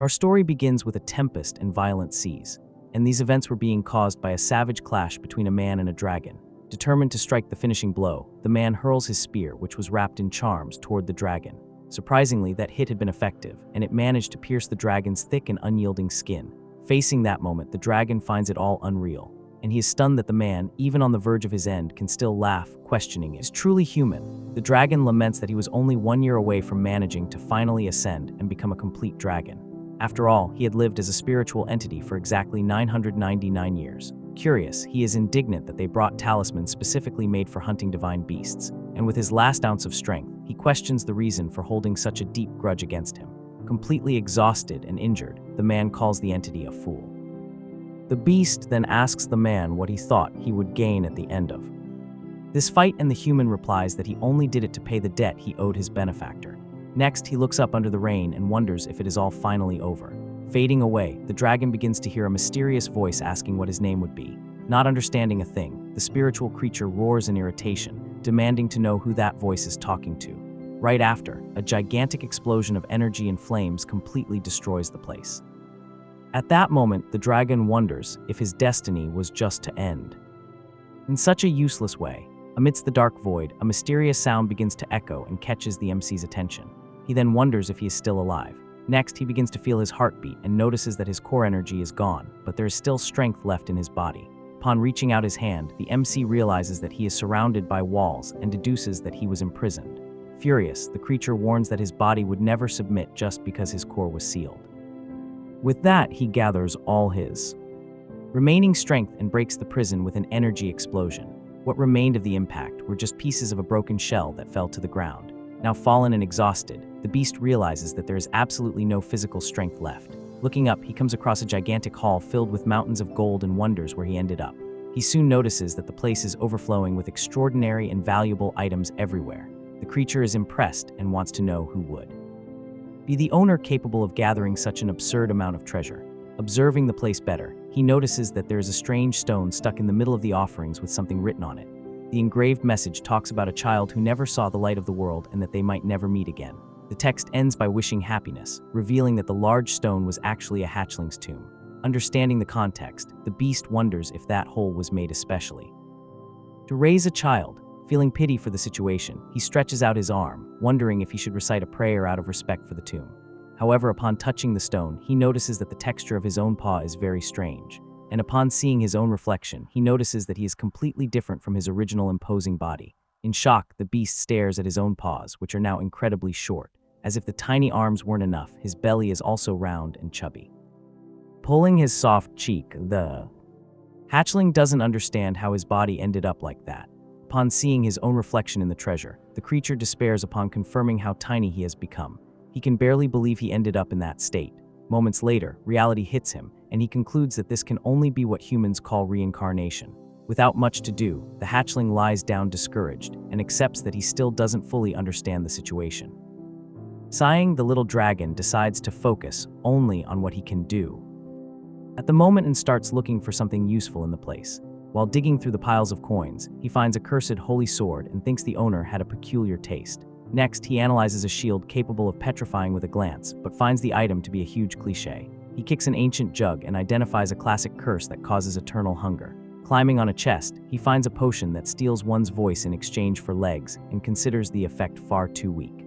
Our story begins with a tempest and violent seas, and these events were being caused by a savage clash between a man and a dragon. Determined to strike the finishing blow, the man hurls his spear, which was wrapped in charms, toward the dragon. Surprisingly, that hit had been effective, and it managed to pierce the dragon's thick and unyielding skin. Facing that moment, the dragon finds it all unreal, and he is stunned that the man, even on the verge of his end, can still laugh, questioning it. Is truly human. The dragon laments that he was only 1 year away from managing to finally ascend and become a complete dragon. After all, he had lived as a spiritual entity for exactly 999 years. Curious, he is indignant that they brought talismans specifically made for hunting divine beasts, and with his last ounce of strength, he questions the reason for holding such a deep grudge against him. Completely exhausted and injured, the man calls the entity a fool. The beast then asks the man what he thought he would gain at the end of this fight, and the human replies that he only did it to pay the debt he owed his benefactor. Next, he looks up under the rain and wonders if it is all finally over. Fading away, the dragon begins to hear a mysterious voice asking what his name would be. Not understanding a thing, the spiritual creature roars in irritation, demanding to know who that voice is talking to. Right after, a gigantic explosion of energy and flames completely destroys the place. At that moment, the dragon wonders if his destiny was just to end. In such a useless way, amidst the dark void, a mysterious sound begins to echo and catches the MC's attention. He then wonders if he is still alive. Next, he begins to feel his heartbeat and notices that his core energy is gone, but there is still strength left in his body. Upon reaching out his hand, the MC realizes that he is surrounded by walls and deduces that he was imprisoned. Furious, the creature warns that his body would never submit just because his core was sealed. With that, he gathers all his remaining strength and breaks the prison with an energy explosion. What remained of the impact were just pieces of a broken shell that fell to the ground. Now fallen and exhausted, the beast realizes that there is absolutely no physical strength left. Looking up, he comes across a gigantic hall filled with mountains of gold and wonders where he ended up. He soon notices that the place is overflowing with extraordinary and valuable items everywhere. The creature is impressed and wants to know who would be the owner capable of gathering such an absurd amount of treasure. Observing the place better, he notices that there is a strange stone stuck in the middle of the offerings with something written on it. The engraved message talks about a child who never saw the light of the world and that they might never meet again. The text ends by wishing happiness, revealing that the large stone was actually a hatchling's tomb. Understanding the context, the beast wonders if that hole was made especially to raise a child. Feeling pity for the situation, he stretches out his arm, wondering if he should recite a prayer out of respect for the tomb. However, upon touching the stone, he notices that the texture of his own paw is very strange, and upon seeing his own reflection, he notices that he is completely different from his original imposing body. In shock, the beast stares at his own paws, which are now incredibly short. As if the tiny arms weren't enough, his belly is also round and chubby. Pulling his soft cheek, the hatchling doesn't understand how his body ended up like that. Upon seeing his own reflection in the treasure, the creature despairs upon confirming how tiny he has become. He can barely believe he ended up in that state. Moments later, reality hits him, and he concludes that this can only be what humans call reincarnation. Without much to do, the hatchling lies down discouraged and accepts that he still doesn't fully understand the situation. Sighing, the little dragon decides to focus only on what he can do at the moment and starts looking for something useful in the place. While digging through the piles of coins, he finds a cursed holy sword and thinks the owner had a peculiar taste. Next, he analyzes a shield capable of petrifying with a glance, but finds the item to be a huge cliché. He kicks an ancient jug and identifies a classic curse that causes eternal hunger. Climbing on a chest, he finds a potion that steals one's voice in exchange for legs and considers the effect far too weak.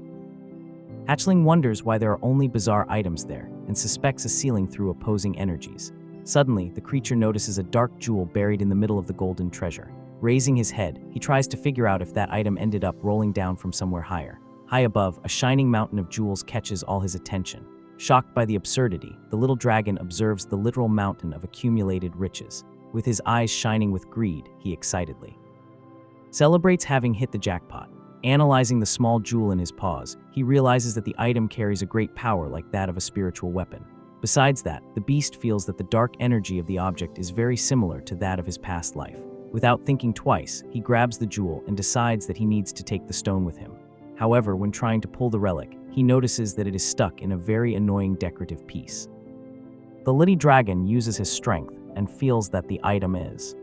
Hatchling wonders why there are only bizarre items there and suspects a ceiling through opposing energies. Suddenly, the creature notices a dark jewel buried in the middle of the golden treasure. Raising his head, he tries to figure out if that item ended up rolling down from somewhere higher. High above, a shining mountain of jewels catches all his attention. Shocked by the absurdity, the little dragon observes the literal mountain of accumulated riches. With his eyes shining with greed, he excitedly celebrates having hit the jackpot. Analyzing the small jewel in his paws, he realizes that the item carries a great power like that of a spiritual weapon. Besides that, the beast feels that the dark energy of the object is very similar to that of his past life. Without thinking twice, he grabs the jewel and decides that he needs to take the stone with him. However, when trying to pull the relic, he notices that it is stuck in a very annoying decorative piece. The little dragon uses his strength and feels that the item is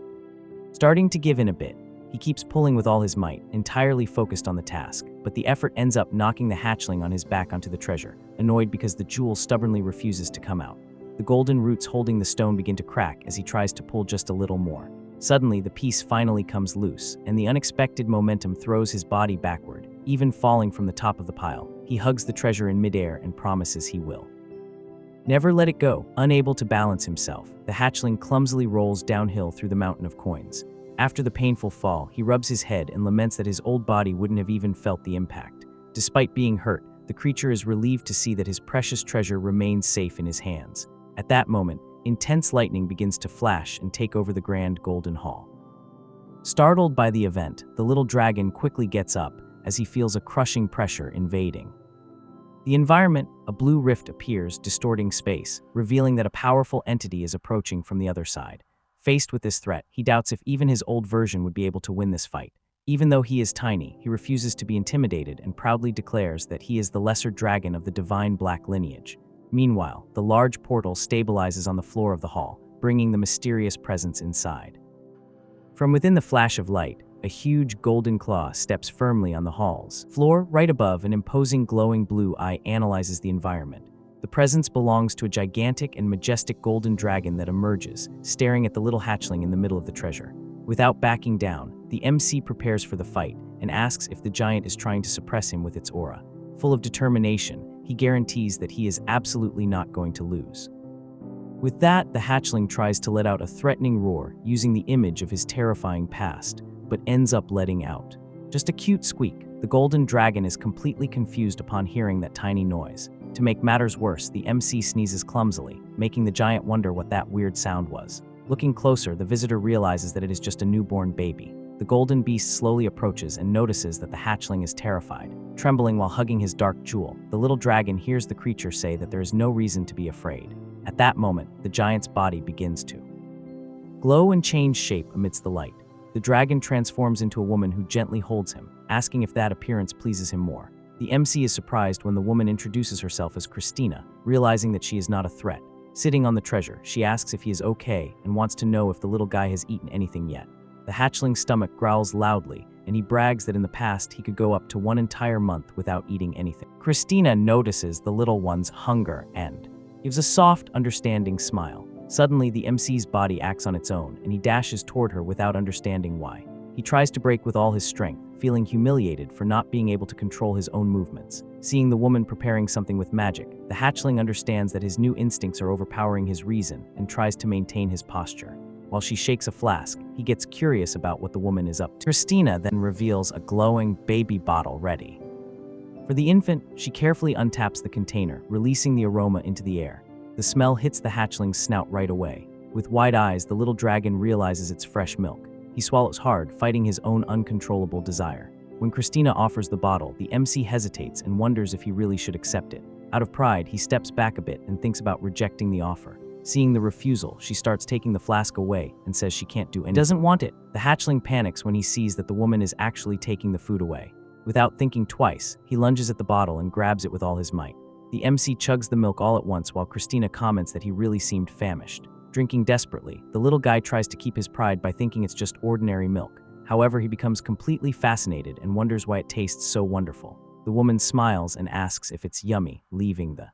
starting to give in a bit. He keeps pulling with all his might, entirely focused on the task, but the effort ends up knocking the hatchling on his back onto the treasure, annoyed because the jewel stubbornly refuses to come out. The golden roots holding the stone begin to crack as he tries to pull just a little more. Suddenly, the piece finally comes loose, and the unexpected momentum throws his body backward, even falling from the top of the pile. He hugs the treasure in midair and promises he will never let it go. Unable to balance himself, the hatchling clumsily rolls downhill through the mountain of coins. After the painful fall, he rubs his head and laments that his old body wouldn't have even felt the impact. Despite being hurt, the creature is relieved to see that his precious treasure remains safe in his hands. At that moment, intense lightning begins to flash and take over the grand golden hall. Startled by the event, the little dragon quickly gets up as he feels a crushing pressure invading the environment. A blue rift appears, distorting space, revealing that a powerful entity is approaching from the other side. Faced with this threat, he doubts if even his old version would be able to win this fight. Even though he is tiny, he refuses to be intimidated and proudly declares that he is the lesser dragon of the divine black lineage. Meanwhile, the large portal stabilizes on the floor of the hall, bringing the mysterious presence inside. From within the flash of light, a huge golden claw steps firmly on the hall's floor. Right above, an imposing glowing blue eye analyzes the environment. The presence belongs to a gigantic and majestic golden dragon that emerges, staring at the little hatchling in the middle of the treasure. Without backing down, the MC prepares for the fight and asks if the giant is trying to suppress him with its aura. Full of determination, he guarantees that he is absolutely not going to lose. With that, the hatchling tries to let out a threatening roar using the image of his terrifying past, but ends up letting out just a cute squeak. The golden dragon is completely confused upon hearing that tiny noise. To make matters worse, the MC sneezes clumsily, making the giant wonder what that weird sound was. Looking closer, the visitor realizes that it is just a newborn baby. The golden beast slowly approaches and notices that the hatchling is terrified. Trembling while hugging his dark jewel, the little dragon hears the creature say that there is no reason to be afraid. At that moment, the giant's body begins to glow and change shape amidst the light. The dragon transforms into a woman who gently holds him, asking if that appearance pleases him more. The MC is surprised when the woman introduces herself as Christina, realizing that she is not a threat. Sitting on the treasure, she asks if he is okay and wants to know if the little guy has eaten anything yet. The hatchling's stomach growls loudly, and he brags that in the past he could go up to 1 entire month without eating anything. Christina notices the little one's hunger and gives a soft, understanding smile. Suddenly, the MC's body acts on its own, and he dashes toward her without understanding why. He tries to break with all his strength, feeling humiliated for not being able to control his own movements. Seeing the woman preparing something with magic, the hatchling understands that his new instincts are overpowering his reason and tries to maintain his posture. While she shakes a flask, he gets curious about what the woman is up to. Christina then reveals a glowing baby bottle ready for the infant. She carefully untaps the container, releasing the aroma into the air. The smell hits the hatchling's snout right away. With wide eyes, the little dragon realizes it's fresh milk. He swallows hard, fighting his own uncontrollable desire. When Christina offers the bottle, the MC hesitates and wonders if he really should accept it. Out of pride, he steps back a bit and thinks about rejecting the offer. Seeing the refusal, she starts taking the flask away and says she can't do anything. Doesn't want it. The hatchling panics when he sees that the woman is actually taking the food away. Without thinking twice, he lunges at the bottle and grabs it with all his might. The MC chugs the milk all at once while Christina comments that he really seemed famished. Drinking desperately, the little guy tries to keep his pride by thinking it's just ordinary milk. However, he becomes completely fascinated and wonders why it tastes so wonderful. The woman smiles and asks if it's yummy, leaving the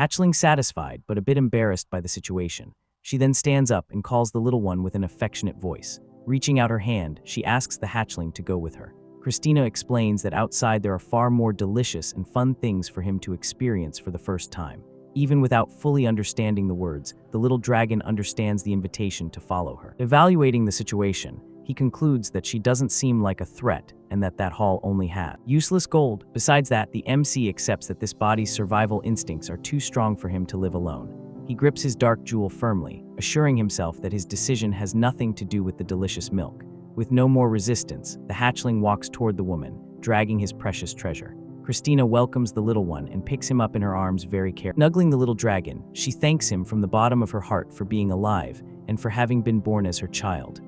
hatchling satisfied but a bit embarrassed by the situation. She then stands up and calls the little one with an affectionate voice. Reaching out her hand, she asks the hatchling to go with her. Christina explains that outside there are far more delicious and fun things for him to experience for the first time. Even without fully understanding the words, the little dragon understands the invitation to follow her. Evaluating the situation, he concludes that she doesn't seem like a threat and that hall only had useless gold. Besides that, the MC accepts that this body's survival instincts are too strong for him to live alone. He grips his dark jewel firmly, assuring himself that his decision has nothing to do with the delicious milk. With no more resistance, the hatchling walks toward the woman, dragging his precious treasure. Christina welcomes the little one and picks him up in her arms very carefully. Snuggling the little dragon, she thanks him from the bottom of her heart for being alive and for having been born as her child.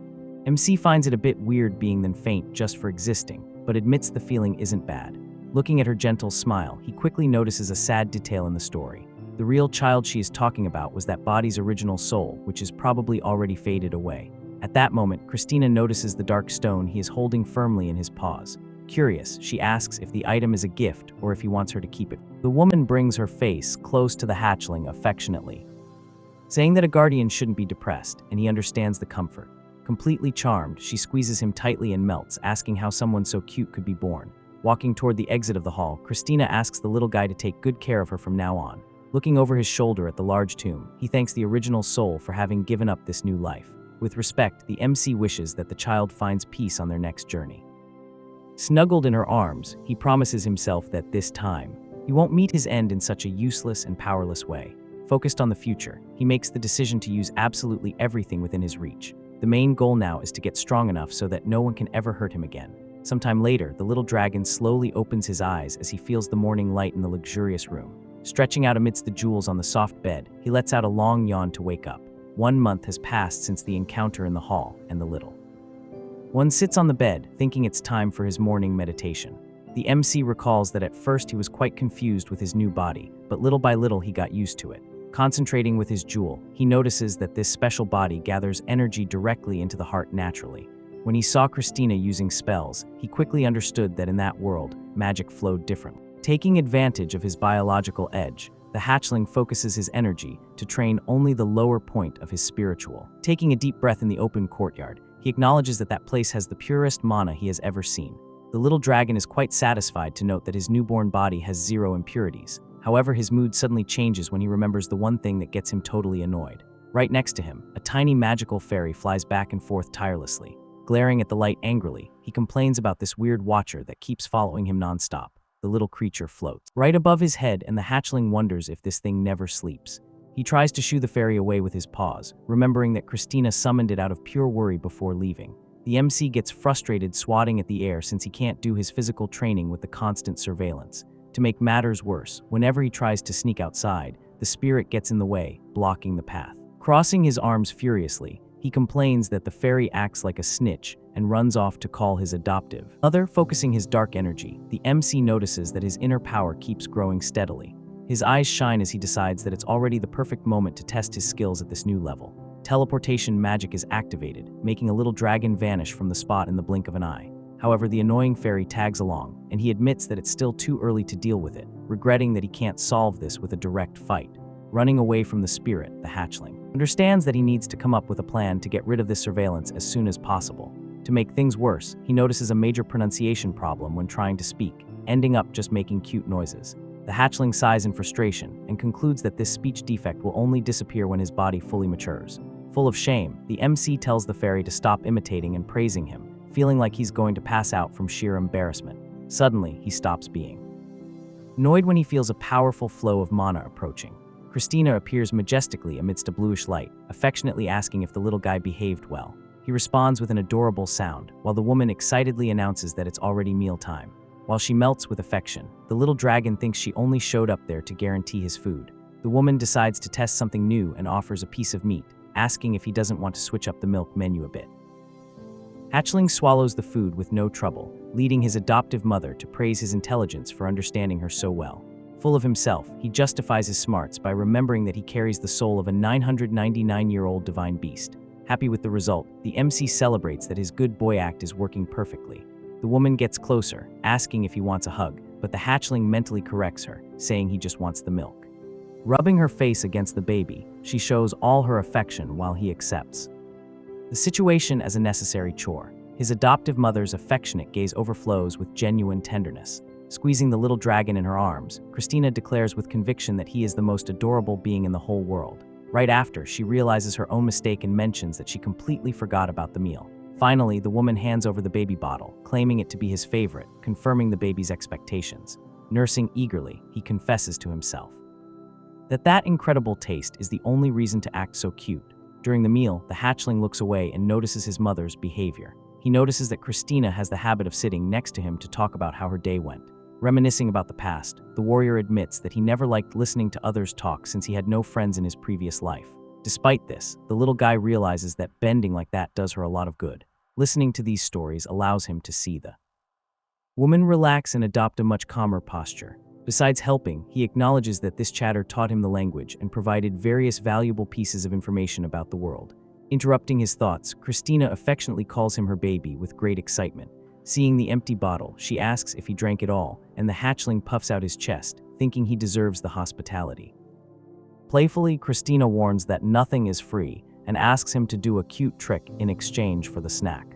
MC finds it a bit weird being then faint just for existing, but admits the feeling isn't bad. Looking at her gentle smile, he quickly notices a sad detail in the story. The real child she is talking about was that body's original soul, which is probably already faded away. At that moment, Christina notices the dark stone he is holding firmly in his paws. Curious, she asks if the item is a gift or if he wants her to keep it. The woman brings her face close to the hatchling affectionately, saying that a guardian shouldn't be depressed, and he understands the comfort. Completely charmed, she squeezes him tightly and melts, asking how someone so cute could be born. Walking toward the exit of the hall, Christina asks the little guy to take good care of her from now on. Looking over his shoulder at the large tomb, he thanks the original soul for having given up this new life. With respect, the MC wishes that the child finds peace on their next journey. Snuggled in her arms, he promises himself that this time, he won't meet his end in such a useless and powerless way. Focused on the future, he makes the decision to use absolutely everything within his reach. The main goal now is to get strong enough so that no one can ever hurt him again. Sometime later, the little dragon slowly opens his eyes as he feels the morning light in the luxurious room. Stretching out amidst the jewels on the soft bed, he lets out a long yawn to wake up. 1 month has passed since the encounter in the hall, and the little one sits on the bed, thinking it's time for his morning meditation. The MC recalls that at first he was quite confused with his new body, but little by little he got used to it. Concentrating with his jewel, he notices that this special body gathers energy directly into the heart naturally. When he saw Christina using spells, he quickly understood that in that world, magic flowed differently. Taking advantage of his biological edge, the hatchling focuses his energy to train only the lower point of his spiritual. Taking a deep breath in the open courtyard, he acknowledges that that place has the purest mana he has ever seen. The little dragon is quite satisfied to note that his newborn body has 0 impurities. However, his mood suddenly changes when he remembers the one thing that gets him totally annoyed. Right next to him, a tiny magical fairy flies back and forth tirelessly. Glaring at the light angrily, he complains about this weird watcher that keeps following him nonstop. The little creature floats right above his head, and the hatchling wonders if this thing never sleeps. He tries to shoo the fairy away with his paws, remembering that Christina summoned it out of pure worry before leaving. The MC gets frustrated swatting at the air since he can't do his physical training with the constant surveillance. To make matters worse, whenever he tries to sneak outside, the spirit gets in the way, blocking the path. Crossing his arms furiously, he complains that the fairy acts like a snitch and runs off to call his adoptive mother. Focusing his dark energy, the MC notices that his inner power keeps growing steadily. His eyes shine as he decides that it's already the perfect moment to test his skills at this new level. Teleportation magic is activated, making a little dragon vanish from the spot in the blink of an eye. However, the annoying fairy tags along, and he admits that it's still too early to deal with it, regretting that he can't solve this with a direct fight. Running away from the spirit, the hatchling understands that he needs to come up with a plan to get rid of this surveillance as soon as possible. To make things worse, he notices a major pronunciation problem when trying to speak, ending up just making cute noises. The hatchling sighs in frustration and concludes that this speech defect will only disappear when his body fully matures. Full of shame, the MC tells the fairy to stop imitating and praising him, feeling like he's going to pass out from sheer embarrassment. Suddenly, he stops being annoyed when he feels a powerful flow of mana approaching. Christina appears majestically amidst a bluish light, affectionately asking if the little guy behaved well. He responds with an adorable sound, while the woman excitedly announces that it's already mealtime. While she melts with affection, the little dragon thinks she only showed up there to guarantee his food. The woman decides to test something new and offers a piece of meat, asking if he doesn't want to switch up the milk menu a bit. Hatchling swallows the food with no trouble, leading his adoptive mother to praise his intelligence for understanding her so well. Full of himself, he justifies his smarts by remembering that he carries the soul of a 999-year-old divine beast. Happy with the result, the MC celebrates that his good boy act is working perfectly. The woman gets closer, asking if he wants a hug, but the hatchling mentally corrects her, saying he just wants the milk. Rubbing her face against the baby, she shows all her affection while he accepts the situation as a necessary chore. His adoptive mother's affectionate gaze overflows with genuine tenderness. Squeezing the little dragon in her arms, Christina declares with conviction that he is the most adorable being in the whole world. Right after, she realizes her own mistake and mentions that she completely forgot about the meal. Finally, the woman hands over the baby bottle, claiming it to be his favorite, confirming the baby's expectations. Nursing eagerly, he confesses to himself that incredible taste is the only reason to act so cute. During the meal, the hatchling looks away and notices his mother's behavior. He notices that Christina has the habit of sitting next to him to talk about how her day went. Reminiscing about the past, the warrior admits that he never liked listening to others talk since he had no friends in his previous life. Despite this, the little guy realizes that bending like that does her a lot of good. Listening to these stories allows him to see the woman relax and adopt a much calmer posture. Besides helping, he acknowledges that this chatter taught him the language and provided various valuable pieces of information about the world. Interrupting his thoughts, Christina affectionately calls him her baby with great excitement. Seeing the empty bottle, she asks if he drank it all, and the hatchling puffs out his chest, thinking he deserves the hospitality. Playfully, Christina warns that nothing is free and asks him to do a cute trick in exchange for the snack.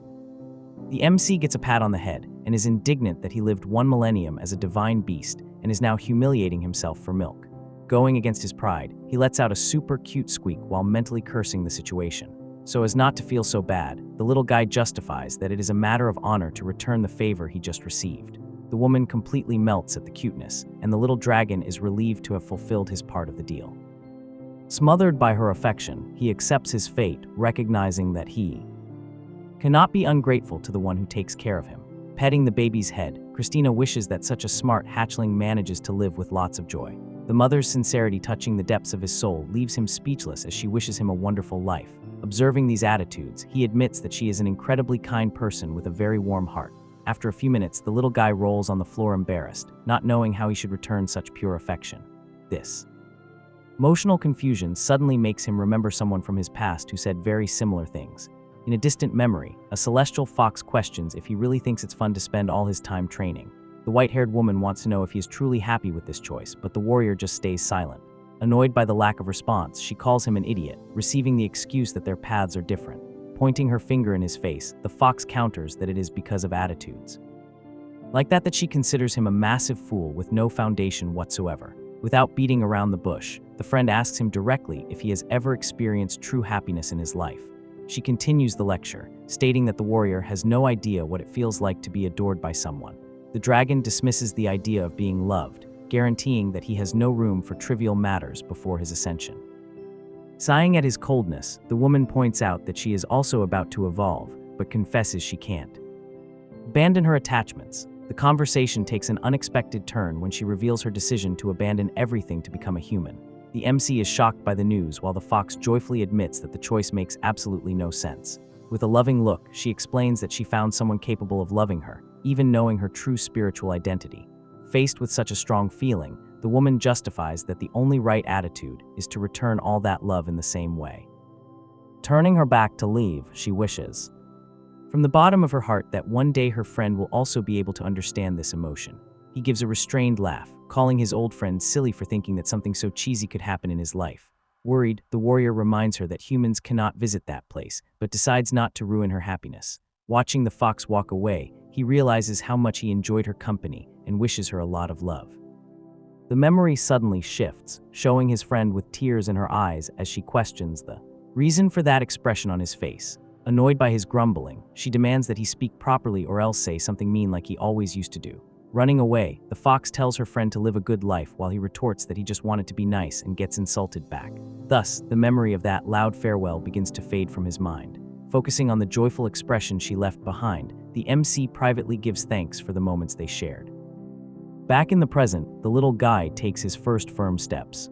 The MC gets a pat on the head and is indignant that he lived 1 millennium as a divine beast and is now humiliating himself for milk. Going against his pride, he lets out a super cute squeak while mentally cursing the situation. So as not to feel so bad, the little guy justifies that it is a matter of honor to return the favor he just received. The woman completely melts at the cuteness, and the little dragon is relieved to have fulfilled his part of the deal. Smothered by her affection, he accepts his fate, recognizing that he cannot be ungrateful to the one who takes care of him. Petting the baby's head, Christina wishes that such a smart hatchling manages to live with lots of joy. The mother's sincerity touching the depths of his soul leaves him speechless as she wishes him a wonderful life. Observing these attitudes, he admits that she is an incredibly kind person with a very warm heart. After a few minutes, the little guy rolls on the floor embarrassed, not knowing how he should return such pure affection. This emotional confusion suddenly makes him remember someone from his past who said very similar things. In a distant memory, a celestial fox questions if he really thinks it's fun to spend all his time training. The white-haired woman wants to know if he is truly happy with this choice, but the warrior just stays silent. Annoyed by the lack of response, she calls him an idiot, receiving the excuse that their paths are different. Pointing her finger in his face, the fox counters that it is because of attitudes. Like that she considers him a massive fool with no foundation whatsoever. Without beating around the bush, the friend asks him directly if he has ever experienced true happiness in his life. She continues the lecture, stating that the warrior has no idea what it feels like to be adored by someone. The dragon dismisses the idea of being loved, guaranteeing that he has no room for trivial matters before his ascension. Sighing at his coldness, the woman points out that she is also about to evolve, but confesses she can't abandon her attachments. The conversation takes an unexpected turn when she reveals her decision to abandon everything to become a human. The MC is shocked by the news while the fox joyfully admits that the choice makes absolutely no sense. With a loving look, she explains that she found someone capable of loving her, even knowing her true spiritual identity. Faced with such a strong feeling, the woman justifies that the only right attitude is to return all that love in the same way. Turning her back to leave, she wishes from the bottom of her heart that one day her friend will also be able to understand this emotion. He gives a restrained laugh, calling his old friend silly for thinking that something so cheesy could happen in his life. Worried, the warrior reminds her that humans cannot visit that place, but decides not to ruin her happiness. Watching the fox walk away, he realizes how much he enjoyed her company and wishes her a lot of love. The memory suddenly shifts, showing his friend with tears in her eyes as she questions the reason for that expression on his face. Annoyed by his grumbling, she demands that he speak properly or else say something mean like he always used to do. Running away, the fox tells her friend to live a good life while he retorts that he just wanted to be nice and gets insulted back. Thus, the memory of that loud farewell begins to fade from his mind. Focusing on the joyful expression she left behind, the MC privately gives thanks for the moments they shared. Back in the present, the little guy takes his first firm steps.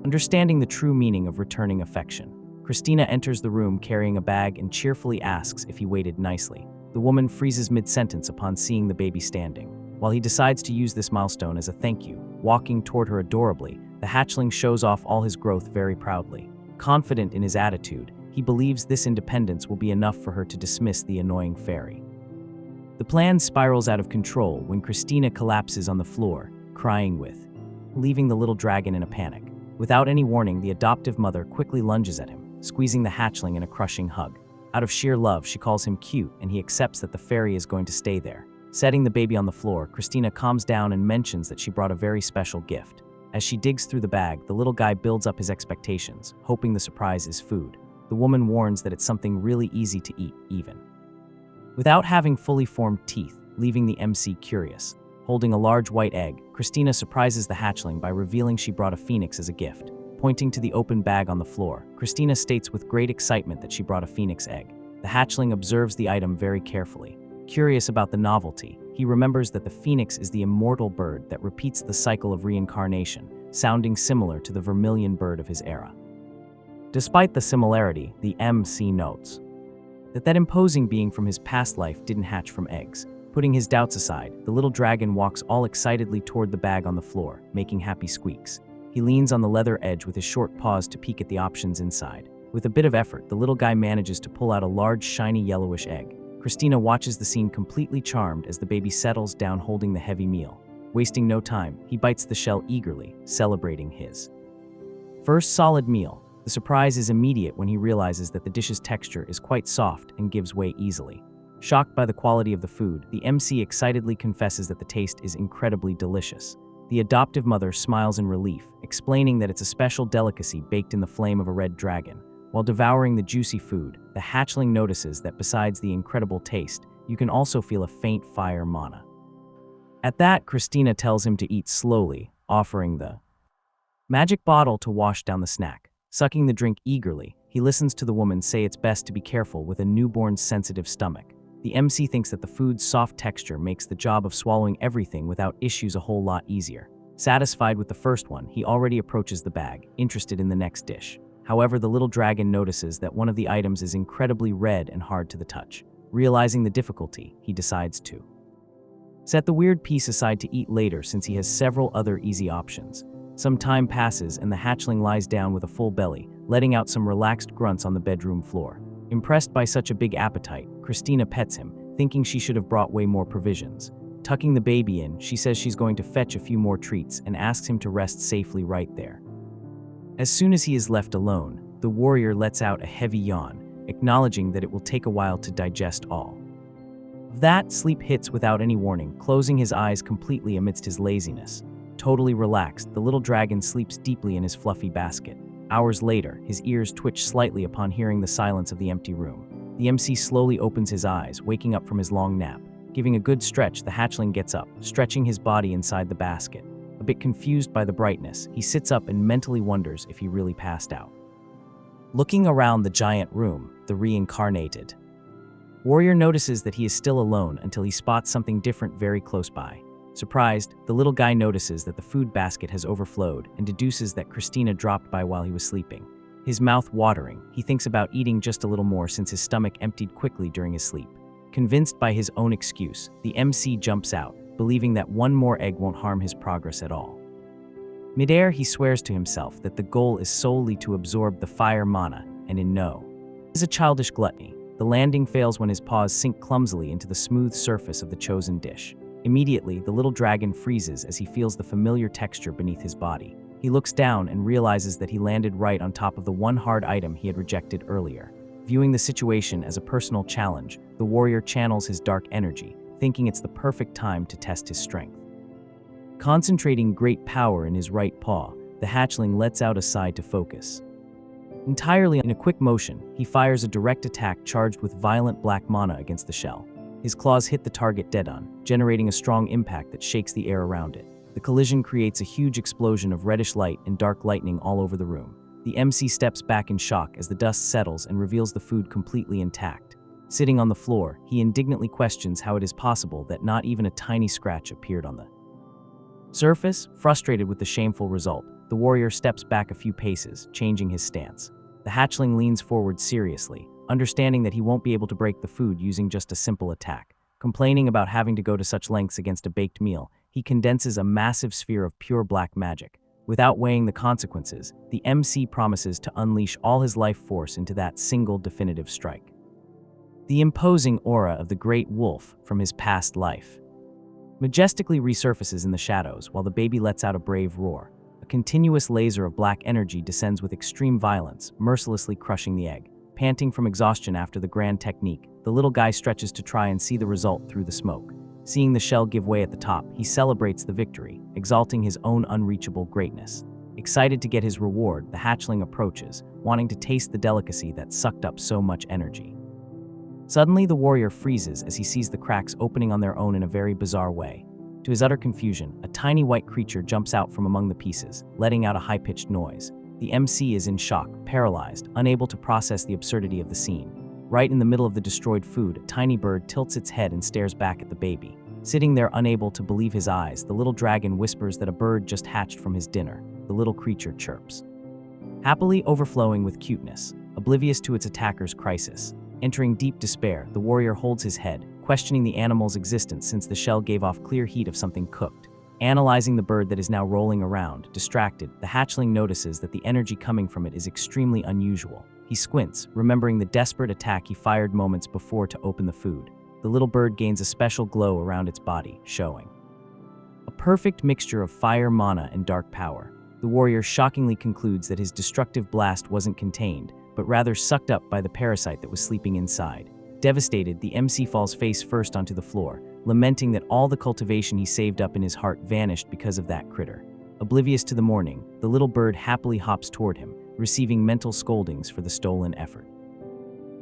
Understanding the true meaning of returning affection, Christina enters the room carrying a bag and cheerfully asks if he waited nicely. The woman freezes mid-sentence upon seeing the baby standing. While he decides to use this milestone as a thank you, walking toward her adorably, the hatchling shows off all his growth very proudly. Confident in his attitude, he believes this independence will be enough for her to dismiss the annoying fairy. The plan spirals out of control when Christina collapses on the floor, crying leaving the little dragon in a panic. Without any warning, the adoptive mother quickly lunges at him, squeezing the hatchling in a crushing hug. Out of sheer love, she calls him cute, and he accepts that the fairy is going to stay there. Setting the baby on the floor, Christina calms down and mentions that she brought a very special gift. As she digs through the bag, the little guy builds up his expectations, hoping the surprise is food. The woman warns that it's something really easy to eat, even without having fully formed teeth, leaving the MC curious. Holding a large white egg, Christina surprises the hatchling by revealing she brought a phoenix as a gift. Pointing to the open bag on the floor, Christina states with great excitement that she brought a phoenix egg. The hatchling observes the item very carefully. Curious about the novelty, he remembers that the phoenix is the immortal bird that repeats the cycle of reincarnation, sounding similar to the vermilion bird of his era. Despite the similarity, the MC notes that imposing being from his past life didn't hatch from eggs. Putting his doubts aside, the little dragon walks all excitedly toward the bag on the floor, making happy squeaks. He leans on the leather edge with his short paws to peek at the options inside. With a bit of effort, the little guy manages to pull out a large, shiny yellowish egg. Christina watches the scene completely charmed as the baby settles down holding the heavy meal. Wasting no time, he bites the shell eagerly, celebrating his first solid meal. The surprise is immediate when he realizes that the dish's texture is quite soft and gives way easily. Shocked by the quality of the food, the MC excitedly confesses that the taste is incredibly delicious. The adoptive mother smiles in relief, explaining that it's a special delicacy baked in the flame of a red dragon. While devouring the juicy food, the hatchling notices that besides the incredible taste, you can also feel a faint fire mana. At that, Christina tells him to eat slowly, offering the magic bottle to wash down the snack. Sucking the drink eagerly, he listens to the woman say it's best to be careful with a newborn's sensitive stomach. The MC thinks that the food's soft texture makes the job of swallowing everything without issues a whole lot easier. Satisfied with the first one, he already approaches the bag, interested in the next dish. However, the little dragon notices that one of the items is incredibly red and hard to the touch. Realizing the difficulty, he decides to set the weird piece aside to eat later since he has several other easy options. Some time passes and the hatchling lies down with a full belly, letting out some relaxed grunts on the bedroom floor. Impressed by such a big appetite, Christina pets him, thinking she should have brought way more provisions. Tucking the baby in, she says she's going to fetch a few more treats and asks him to rest safely right there. As soon as he is left alone, the warrior lets out a heavy yawn, acknowledging that it will take a while to digest all. Of that, sleep hits without any warning, closing his eyes completely amidst his laziness. Totally relaxed, the little dragon sleeps deeply in his fluffy basket. Hours later, his ears twitch slightly upon hearing the silence of the empty room. The MC slowly opens his eyes, waking up from his long nap. Giving a good stretch, the hatchling gets up, stretching his body inside the basket. A bit confused by the brightness, he sits up and mentally wonders if he really passed out. Looking around the giant room, the reincarnated warrior notices that he is still alone until he spots something different very close by. Surprised, the little guy notices that the food basket has overflowed and deduces that Christina dropped by while he was sleeping. His mouth watering, he thinks about eating just a little more since his stomach emptied quickly during his sleep. Convinced by his own excuse, the MC jumps out, believing that one more egg won't harm his progress at all. Midair, he swears to himself that the goal is solely to absorb the fire mana, and in no is a childish gluttony. The landing fails when his paws sink clumsily into the smooth surface of the chosen dish. Immediately, the little dragon freezes as he feels the familiar texture beneath his body. He looks down and realizes that he landed right on top of the one hard item he had rejected earlier. Viewing the situation as a personal challenge, the warrior channels his dark energy, thinking it's the perfect time to test his strength. Concentrating great power in his right paw, the hatchling lets out a sigh to focus. Entirely in a quick motion, he fires a direct attack charged with violent black mana against the shell. His claws hit the target dead-on, generating a strong impact that shakes the air around it. The collision creates a huge explosion of reddish light and dark lightning all over the room. The MC steps back in shock as the dust settles and reveals the food completely intact. Sitting on the floor, he indignantly questions how it is possible that not even a tiny scratch appeared on the surface. Frustrated with the shameful result, the warrior steps back a few paces, changing his stance. The hatchling leans forward seriously, understanding that he won't be able to break the food using just a simple attack. Complaining about having to go to such lengths against a baked meal, he condenses a massive sphere of pure black magic. Without weighing the consequences, the MC promises to unleash all his life force into that single definitive strike. The imposing aura of the great wolf from his past life majestically resurfaces in the shadows while the baby lets out a brave roar. A continuous laser of black energy descends with extreme violence, mercilessly crushing the egg. Panting from exhaustion after the grand technique, the little guy stretches to try and see the result through the smoke. Seeing the shell give way at the top, he celebrates the victory, exalting his own unreachable greatness. Excited to get his reward, the hatchling approaches, wanting to taste the delicacy that sucked up so much energy. Suddenly, the warrior freezes as he sees the cracks opening on their own in a very bizarre way. To his utter confusion, a tiny white creature jumps out from among the pieces, letting out a high-pitched noise. The MC is in shock, paralyzed, unable to process the absurdity of the scene. Right in the middle of the destroyed food, a tiny bird tilts its head and stares back at the baby. Sitting there unable to believe his eyes, the little dragon whispers that a bird just hatched from his dinner. The little creature chirps, happily overflowing with cuteness, oblivious to its attacker's crisis. Entering deep despair, the warrior holds his head, questioning the animal's existence since the shell gave off clear heat of something cooked. Analyzing the bird that is now rolling around, distracted, the hatchling notices that the energy coming from it is extremely unusual. He squints, remembering the desperate attack he fired moments before to open the food. The little bird gains a special glow around its body, showing a perfect mixture of fire, mana, and dark power. The warrior shockingly concludes that his destructive blast wasn't contained, but rather sucked up by the parasite that was sleeping inside. Devastated, the MC falls face first onto the floor, lamenting that all the cultivation he saved up in his heart vanished because of that critter. Oblivious to the morning, the little bird happily hops toward him, receiving mental scoldings for the stolen effort.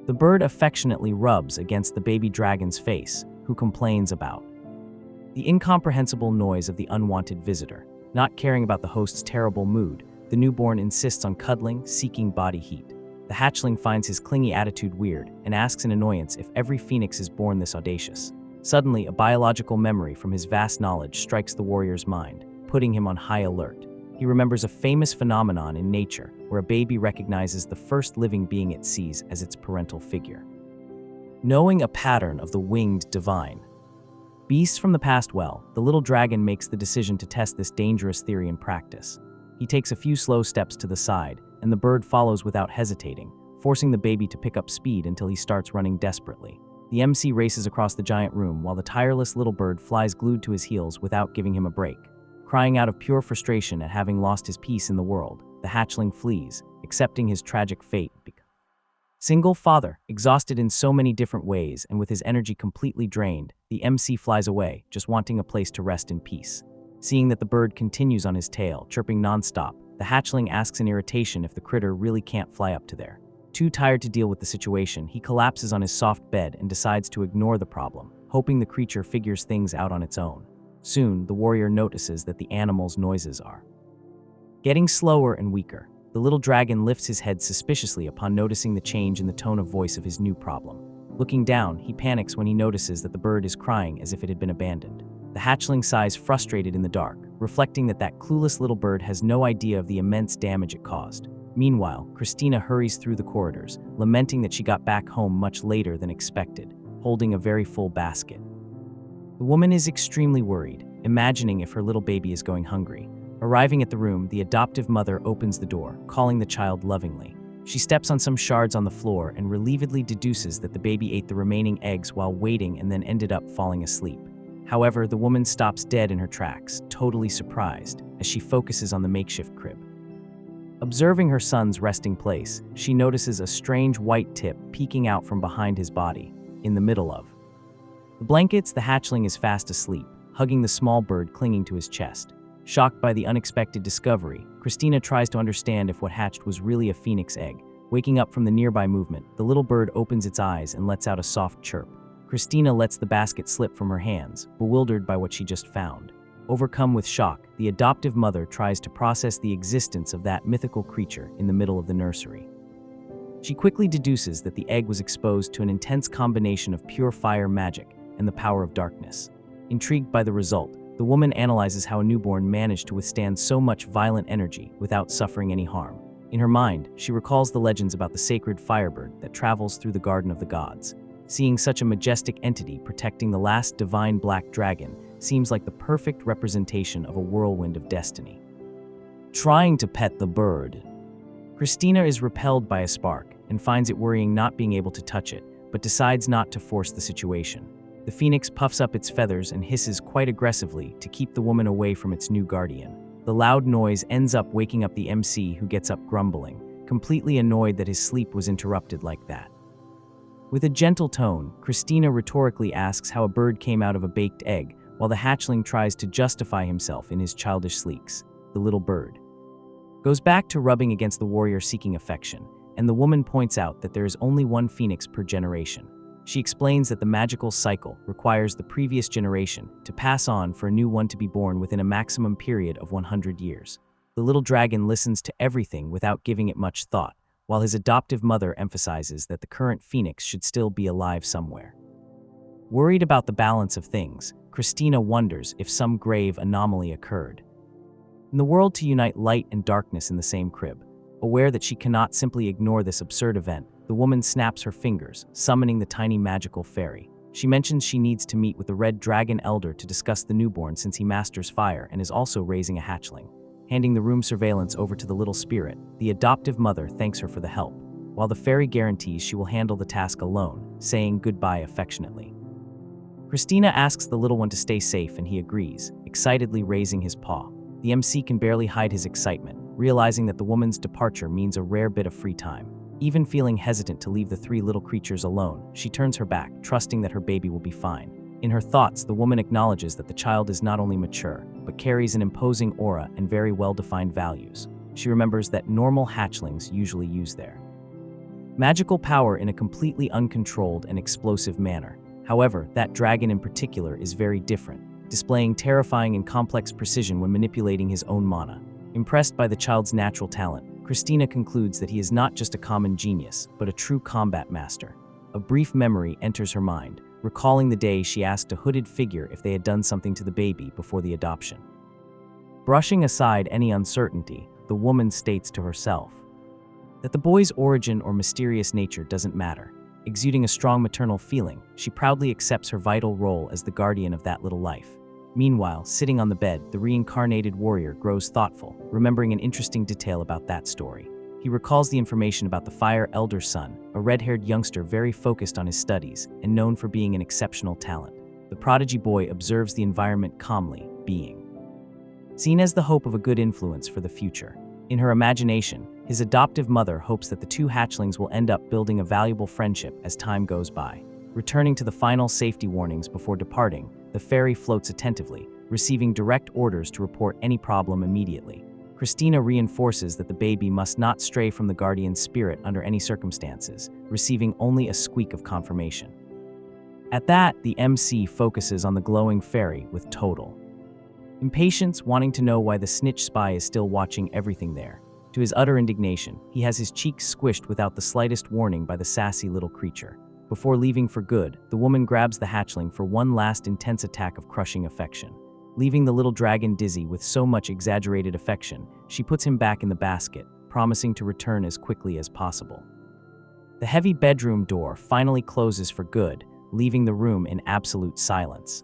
The bird affectionately rubs against the baby dragon's face, who complains about the incomprehensible noise of the unwanted visitor. Not caring about the host's terrible mood, the newborn insists on cuddling, seeking body heat. The hatchling finds his clingy attitude weird and asks in annoyance if every phoenix is born this audacious. Suddenly, a biological memory from his vast knowledge strikes the warrior's mind, putting him on high alert. He remembers a famous phenomenon in nature where a baby recognizes the first living being it sees as its parental figure. Knowing a pattern of the winged divine beasts from the past well, the little dragon makes the decision to test this dangerous theory in practice. He takes a few slow steps to the side, and the bird follows without hesitating, forcing the baby to pick up speed until he starts running desperately. The MC races across the giant room while the tireless little bird flies glued to his heels without giving him a break. Crying out of pure frustration at having lost his peace in the world, the hatchling flees, accepting his tragic fate. Single father, exhausted in so many different ways and with his energy completely drained, the MC flies away, just wanting a place to rest in peace. Seeing that the bird continues on his tail, chirping nonstop, the hatchling asks in irritation if the critter really can't fly up to there. Too tired to deal with the situation, he collapses on his soft bed and decides to ignore the problem, hoping the creature figures things out on its own. Soon, the warrior notices that the animal's noises are getting slower and weaker. The little dragon lifts his head suspiciously upon noticing the change in the tone of voice of his new problem. Looking down, he panics when he notices that the bird is crying as if it had been abandoned. The hatchling sighs frustrated in the dark, reflecting that clueless little bird has no idea of the immense damage it caused. Meanwhile, Christina hurries through the corridors, lamenting that she got back home much later than expected, holding a very full basket. The woman is extremely worried, imagining if her little baby is going hungry. Arriving at the room, the adoptive mother opens the door, calling the child lovingly. She steps on some shards on the floor and relievedly deduces that the baby ate the remaining eggs while waiting and then ended up falling asleep. However, the woman stops dead in her tracks, totally surprised, as she focuses on the makeshift crib. Observing her son's resting place, she notices a strange white tip peeking out from behind his body, in the middle of the blankets. The hatchling is fast asleep, hugging the small bird clinging to his chest. Shocked by the unexpected discovery, Christina tries to understand if what hatched was really a phoenix egg. Waking up from the nearby movement, the little bird opens its eyes and lets out a soft chirp. Christina lets the basket slip from her hands, bewildered by what she just found. Overcome with shock, the adoptive mother tries to process the existence of that mythical creature in the middle of the nursery. She quickly deduces that the egg was exposed to an intense combination of pure fire magic and the power of darkness. Intrigued by the result, the woman analyzes how a newborn managed to withstand so much violent energy without suffering any harm. In her mind, she recalls the legends about the sacred firebird that travels through the Garden of the Gods. Seeing such a majestic entity protecting the last divine black dragon seems like the perfect representation of a whirlwind of destiny. Trying to pet the bird, Christina is repelled by a spark and finds it worrying not being able to touch it, but decides not to force the situation. The phoenix puffs up its feathers and hisses quite aggressively to keep the woman away from its new guardian. The loud noise ends up waking up the MC, who gets up grumbling, completely annoyed that his sleep was interrupted like that. With a gentle tone, Christina rhetorically asks how a bird came out of a baked egg, while the hatchling tries to justify himself in his childish sleeks. The little bird goes back to rubbing against the warrior seeking affection, and the woman points out that there is only one phoenix per generation. She explains that the magical cycle requires the previous generation to pass on for a new one to be born within a maximum period of 100 years. The little dragon listens to everything without giving it much thought, while his adoptive mother emphasizes that the current phoenix should still be alive somewhere. Worried about the balance of things, Christina wonders if some grave anomaly occurred in the world to unite light and darkness in the same crib. Aware that she cannot simply ignore this absurd event, the woman snaps her fingers, summoning the tiny magical fairy. She mentions she needs to meet with the Red Dragon Elder to discuss the newborn since he masters fire and is also raising a hatchling. Handing the room surveillance over to the little spirit, the adoptive mother thanks her for the help. while the fairy guarantees she will handle the task alone, saying goodbye affectionately. Christina asks the little one to stay safe and he agrees, excitedly raising his paw. The MC can barely hide his excitement, realizing that the woman's departure means a rare bit of free time. Even feeling hesitant to leave the three little creatures alone, she turns her back, trusting that her baby will be fine. In her thoughts, the woman acknowledges that the child is not only mature, but carries an imposing aura and very well-defined values. She remembers that normal hatchlings usually use their magical power in a completely uncontrolled and explosive manner. However, that dragon in particular is very different, displaying terrifying and complex precision when manipulating his own mana. Impressed by the child's natural talent, Christina concludes that he is not just a common genius, but a true combat master. A brief memory enters her mind, recalling the day she asked a hooded figure if they had done something to the baby before the adoption. Brushing aside any uncertainty, the woman states to herself that the boy's origin or mysterious nature doesn't matter. Exuding a strong maternal feeling, she proudly accepts her vital role as the guardian of that little life. Meanwhile, sitting on the bed, the reincarnated warrior grows thoughtful, remembering an interesting detail about that story. He recalls the information about the Fire Elder's son, a red-haired youngster very focused on his studies and known for being an exceptional talent. The prodigy boy observes the environment calmly, being seen as the hope of a good influence for the future. In her imagination, his adoptive mother hopes that the two hatchlings will end up building a valuable friendship as time goes by. Returning to the final safety warnings before departing, the fairy floats attentively, receiving direct orders to report any problem immediately. Christina reinforces that the baby must not stray from the guardian's spirit under any circumstances, receiving only a squeak of confirmation. At that, the MC focuses on the glowing fairy with total impatience, wanting to know why the snitch spy is still watching everything there. To his utter indignation, he has his cheeks squished without the slightest warning by the sassy little creature. Before leaving for good, the woman grabs the hatchling for one last intense attack of crushing affection. Leaving the little dragon dizzy with so much exaggerated affection, she puts him back in the basket, promising to return as quickly as possible. The heavy bedroom door finally closes for good, leaving the room in absolute silence.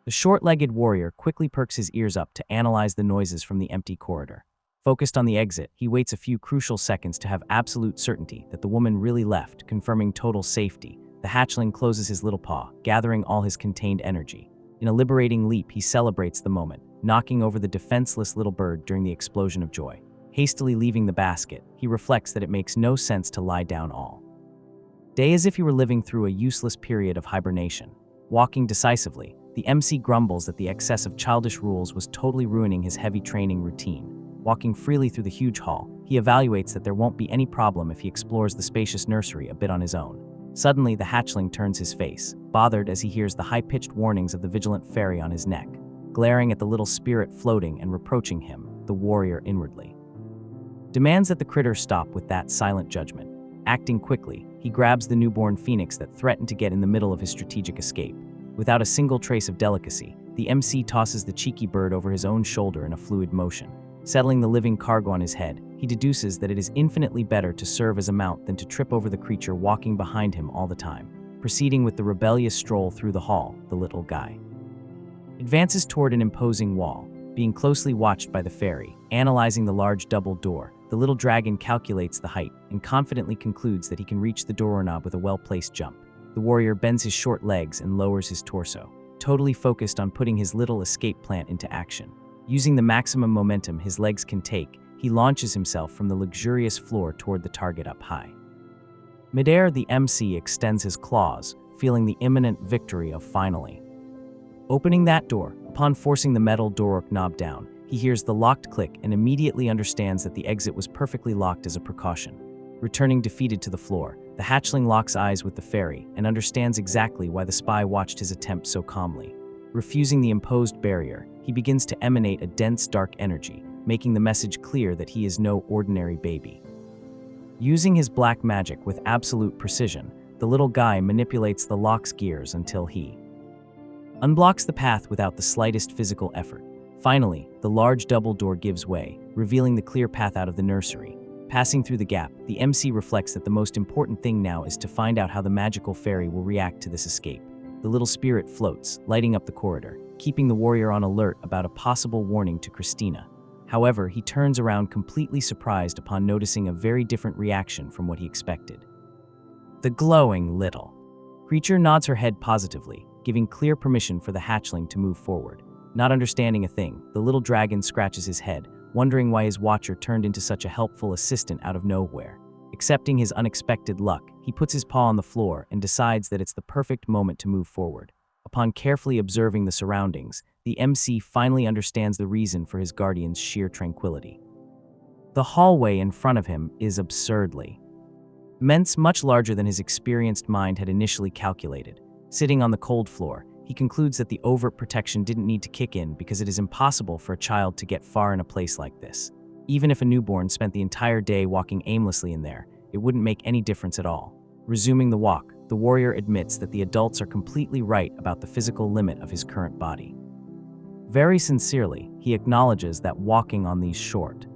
The short-legged warrior quickly perks his ears up to analyze the noises from the empty corridor. Focused on the exit, he waits a few crucial seconds to have absolute certainty that the woman really left, confirming total safety. The hatchling closes his little paw, gathering all his contained energy. In a liberating leap, he celebrates the moment, knocking over the defenseless little bird during the explosion of joy. Hastily leaving the basket, he reflects that it makes no sense to lie down all day as if he were living through a useless period of hibernation. Walking decisively, the MC grumbles that the excess of childish rules was totally ruining his heavy training routine. Walking freely through the huge hall, he evaluates that there won't be any problem if he explores the spacious nursery a bit on his own. Suddenly, the hatchling turns his face, bothered as he hears the high-pitched warnings of the vigilant fairy on his neck. Glaring at the little spirit floating and reproaching him, the warrior inwardly demands that the critter stop with that silent judgment. Acting quickly, he grabs the newborn phoenix that threatened to get in the middle of his strategic escape. Without a single trace of delicacy, the MC tosses the cheeky bird over his own shoulder in a fluid motion. Settling the living cargo on his head, he deduces that it is infinitely better to serve as a mount than to trip over the creature walking behind him all the time. Proceeding with the rebellious stroll through the hall, the little guy advances toward an imposing wall, being closely watched by the fairy. Analyzing the large double door, the little dragon calculates the height and confidently concludes that he can reach the doorknob with a well-placed jump. The warrior bends his short legs and lowers his torso, totally focused on putting his little escape plan into action. Using the maximum momentum his legs can take, he launches himself from the luxurious floor toward the target up high. Midair, the MC extends his claws, feeling the imminent victory of finally opening that door. Upon forcing the metal door knob down, he hears the locked click and immediately understands that the exit was perfectly locked as a precaution. Returning defeated to the floor, the hatchling locks eyes with the fairy and understands exactly why the spy watched his attempt so calmly. Refusing the imposed barrier, he begins to emanate a dense dark energy, making the message clear that he is no ordinary baby. Using his black magic with absolute precision, the little guy manipulates the lock's gears until he unblocks the path without the slightest physical effort. Finally, the large double door gives way, revealing the clear path out of the nursery. Passing through the gap, the MC reflects that the most important thing now is to find out how the magical fairy will react to this escape. The little spirit floats, lighting up the corridor, keeping the warrior on alert about a possible warning to Christina. However, he turns around completely surprised upon noticing a very different reaction from what he expected. The glowing little creature nods her head positively, giving clear permission for the hatchling to move forward. Not understanding a thing, the little dragon scratches his head, wondering why his watcher turned into such a helpful assistant out of nowhere. Accepting his unexpected luck, he puts his paw on the floor and decides that it's the perfect moment to move forward. Upon carefully observing the surroundings, the MC finally understands the reason for his guardian's sheer tranquility. The hallway in front of him is absurdly immense, much larger than his experienced mind had initially calculated. Sitting on the cold floor, he concludes that the overt protection didn't need to kick in because it is impossible for a child to get far in a place like this. Even if a newborn spent the entire day walking aimlessly in there, it wouldn't make any difference at all. Resuming the walk, the warrior admits that the adults are completely right about the physical limit of his current body. Very sincerely, he acknowledges that walking on these short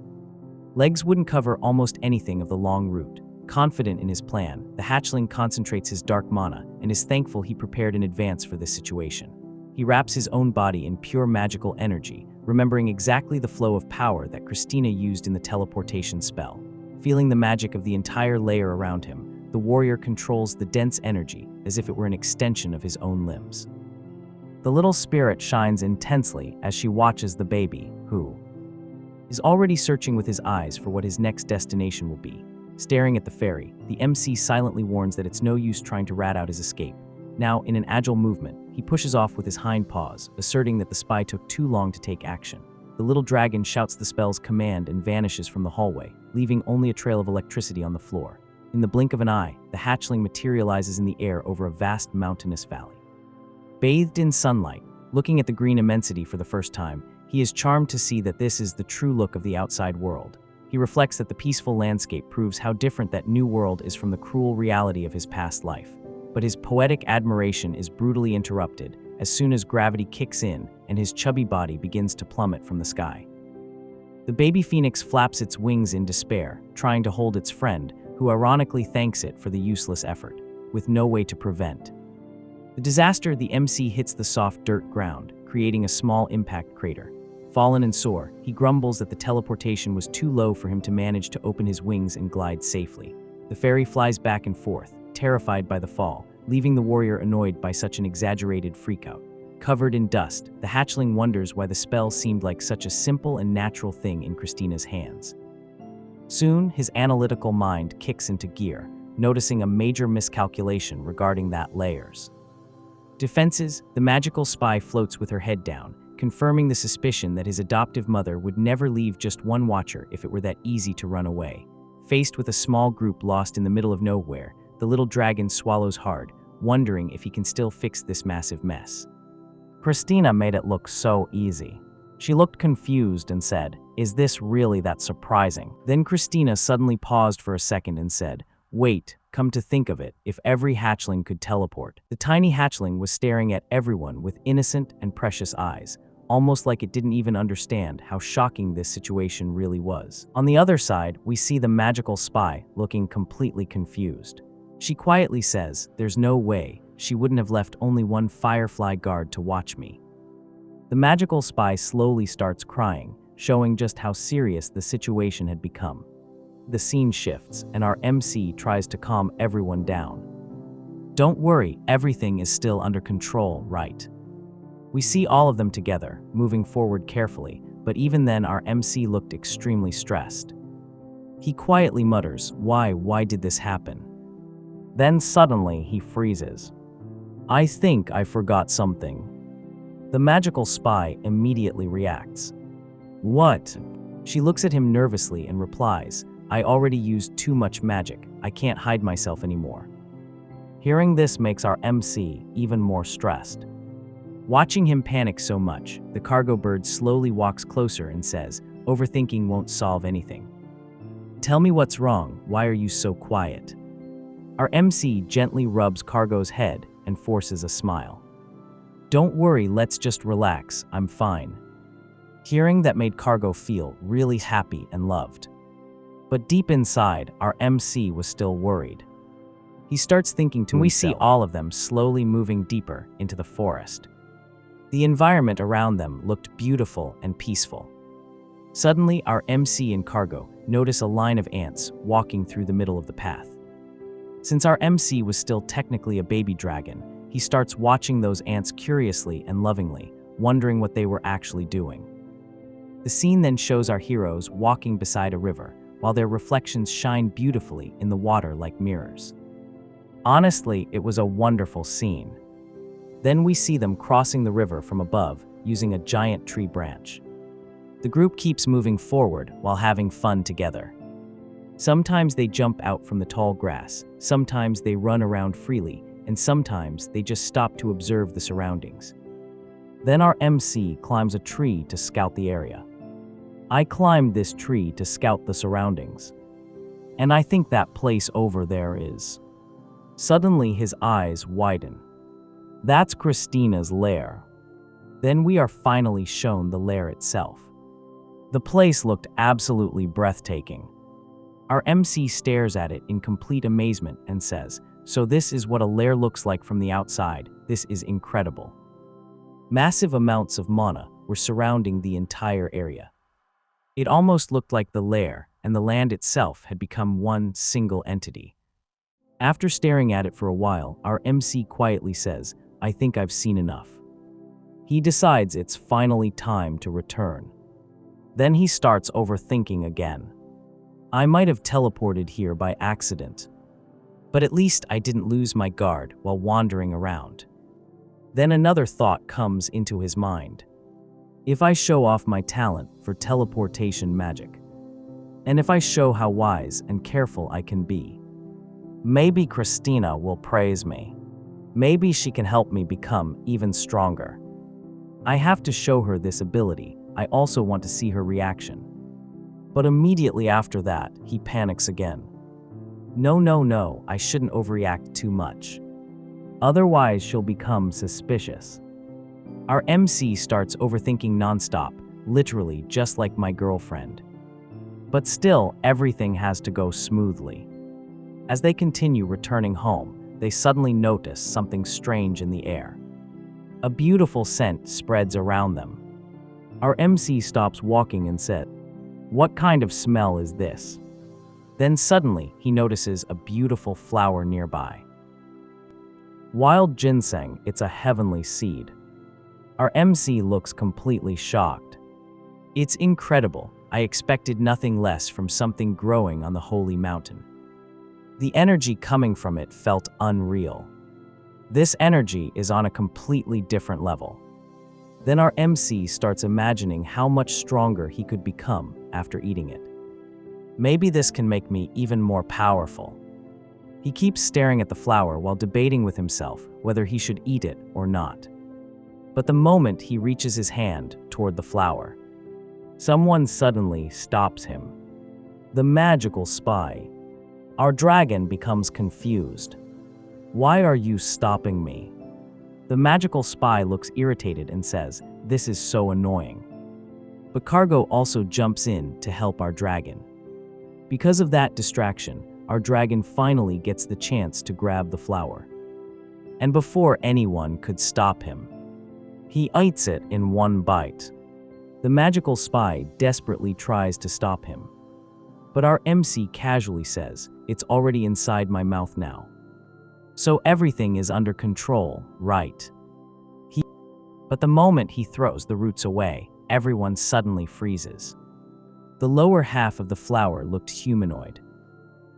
legs wouldn't cover almost anything of the long route. Confident in his plan, the hatchling concentrates his dark mana and is thankful he prepared in advance for this situation. He wraps his own body in pure magical energy, remembering exactly the flow of power that Christina used in the teleportation spell. Feeling the magic of the entire layer around him, the warrior controls the dense energy as if it were an extension of his own limbs. The little spirit shines intensely as she watches the baby, who is already searching with his eyes for what his next destination will be. Staring at the fairy, the MC silently warns that it's no use trying to rat out his escape. Now, in an agile movement, he pushes off with his hind paws, asserting that the spy took too long to take action. The little dragon shouts the spell's command and vanishes from the hallway, leaving only a trail of electricity on the floor. In the blink of an eye, the hatchling materializes in the air over a vast mountainous valley. Bathed in sunlight, looking at the green immensity for the first time, he is charmed to see that this is the true look of the outside world. He reflects that the peaceful landscape proves how different that new world is from the cruel reality of his past life. But his poetic admiration is brutally interrupted as soon as gravity kicks in and his chubby body begins to plummet from the sky. The baby phoenix flaps its wings in despair, trying to hold its friend, who ironically thanks it for the useless effort, with no way to prevent the disaster. The MC hits the soft dirt ground, creating a small impact crater. Fallen and sore, he grumbles that the teleportation was too low for him to manage to open his wings and glide safely. The fairy flies back and forth, terrified by the fall, leaving the warrior annoyed by such an exaggerated freakout. Covered in dust, the hatchling wonders why the spell seemed like such a simple and natural thing in Christina's hands. Soon, his analytical mind kicks into gear, noticing a major miscalculation regarding that layer's defenses. The magical spy floats with her head down, confirming the suspicion that his adoptive mother would never leave just one watcher if it were that easy to run away. Faced with a small group lost in the middle of nowhere, the little dragon swallows hard, wondering if he can still fix this massive mess. Christina made it look so easy. She looked confused and said, "Is this really that surprising?" Then Christina suddenly paused for a second and said, "Wait, come to think of it, if every hatchling could teleport." The tiny hatchling was staring at everyone with innocent and precious eyes, almost like it didn't even understand how shocking this situation really was. On the other side, we see the magical spy looking completely confused. She quietly says, "There's no way, she wouldn't have left only one firefly guard to watch me." The magical spy slowly starts crying, showing just how serious the situation had become. The scene shifts, and our MC tries to calm everyone down. "Don't worry, everything is still under control, right?" We see all of them together, moving forward carefully, but even then our MC looked extremely stressed. He quietly mutters, Why did this happen?" Then suddenly he freezes. "I think I forgot something." The magical spy immediately reacts. "What?" She looks at him nervously and replies, "I already used too much magic. I can't hide myself anymore." Hearing this makes our MC even more stressed. Watching him panic so much, the cargo bird slowly walks closer and says, "Overthinking won't solve anything. Tell me what's wrong, why are you so quiet?" Our MC gently rubs Cargo's head and forces a smile. "Don't worry, let's just relax, I'm fine." Hearing that made Cargo feel really happy and loved. But deep inside, our MC was still worried. He starts thinking to himself. We see all of them slowly moving deeper into the forest. The environment around them looked beautiful and peaceful. Suddenly, our MC and Cargo notice a line of ants walking through the middle of the path. Since our MC was still technically a baby dragon, he starts watching those ants curiously and lovingly, wondering what they were actually doing. The scene then shows our heroes walking beside a river, while their reflections shine beautifully in the water like mirrors. Honestly, it was a wonderful scene. Then we see them crossing the river from above using a giant tree branch. The group keeps moving forward while having fun together. Sometimes they jump out from the tall grass, sometimes they run around freely, and sometimes they just stop to observe the surroundings. Then our MC climbs a tree to scout the area. I climbed this tree to scout the surroundings. And I think that place over there is. Suddenly his eyes widen. That's Christina's lair. Then we are finally shown the lair itself. The place looked absolutely breathtaking. Our MC stares at it in complete amazement and says, "So this is what a lair looks like from the outside. This is incredible." Massive amounts of mana were surrounding the entire area. It almost looked like the lair and the land itself had become one single entity. After staring at it for a while, our MC quietly says, "I think I've seen enough." He decides it's finally time to return. Then he starts overthinking again. I might have teleported here by accident, but at least I didn't lose my guard while wandering around. Then another thought comes into his mind. If I show off my talent for teleportation magic, and if I show how wise and careful I can be, maybe Christina will praise me. Maybe she can help me become even stronger. I have to show her this ability. I also want to see her reaction. But immediately after that, he panics again. No, I shouldn't overreact too much. Otherwise, she'll become suspicious. Our MC starts overthinking nonstop, literally just like my girlfriend. But still, everything has to go smoothly. As they continue returning home, they suddenly notice something strange in the air. A beautiful scent spreads around them. Our MC stops walking and said, "What kind of smell is this?" Then suddenly, he notices a beautiful flower nearby. Wild ginseng, it's a heavenly seed. Our MC looks completely shocked. It's incredible. I expected nothing less from something growing on the holy mountain. The energy coming from it felt unreal. This energy is on a completely different level. Then our MC starts imagining how much stronger he could become after eating it. Maybe this can make me even more powerful. He keeps staring at the flower while debating with himself whether he should eat it or not. But the moment he reaches his hand toward the flower, someone suddenly stops him. The magical spy. Our dragon becomes confused. "Why are you stopping me?" The magical spy looks irritated and says, "This is so annoying." But Cargo also jumps in to help our dragon. Because of that distraction, our dragon finally gets the chance to grab the flower. And before anyone could stop him, he eats it in one bite. The magical spy desperately tries to stop him. But our MC casually says, "It's already inside my mouth now. So everything is under control, right?" But the moment he throws the roots away, everyone suddenly freezes. The lower half of the flower looked humanoid.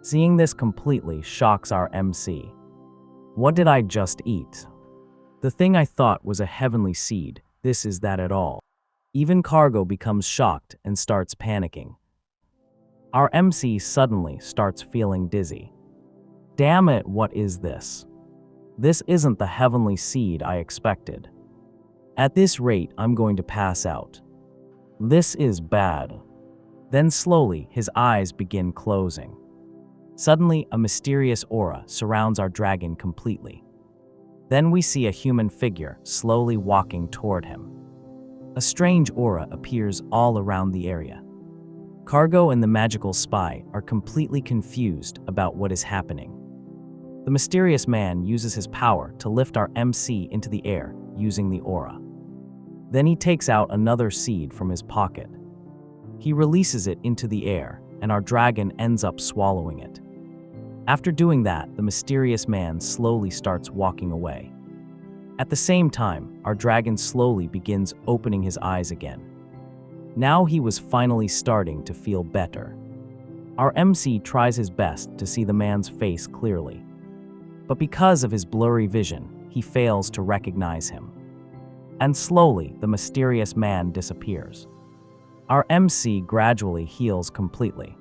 Seeing this completely shocks our MC. What did I just eat? The thing I thought was a heavenly seed, this is that at all. Even Cargo becomes shocked and starts panicking. Our MC suddenly starts feeling dizzy. Damn it, what is this? This isn't the heavenly seed I expected. At this rate, I'm going to pass out. This is bad. Then slowly, his eyes begin closing. Suddenly, a mysterious aura surrounds our dragon completely. Then we see a human figure slowly walking toward him. A strange aura appears all around the area. Cargo and the magical spy are completely confused about what is happening. The mysterious man uses his power to lift our MC into the air using the aura. Then he takes out another seed from his pocket. He releases it into the air, and our dragon ends up swallowing it. After doing that, the mysterious man slowly starts walking away. At the same time, our dragon slowly begins opening his eyes again. Now he was finally starting to feel better. Our MC tries his best to see the man's face clearly. But because of his blurry vision, he fails to recognize him. And slowly, the mysterious man disappears. Our MC gradually heals completely.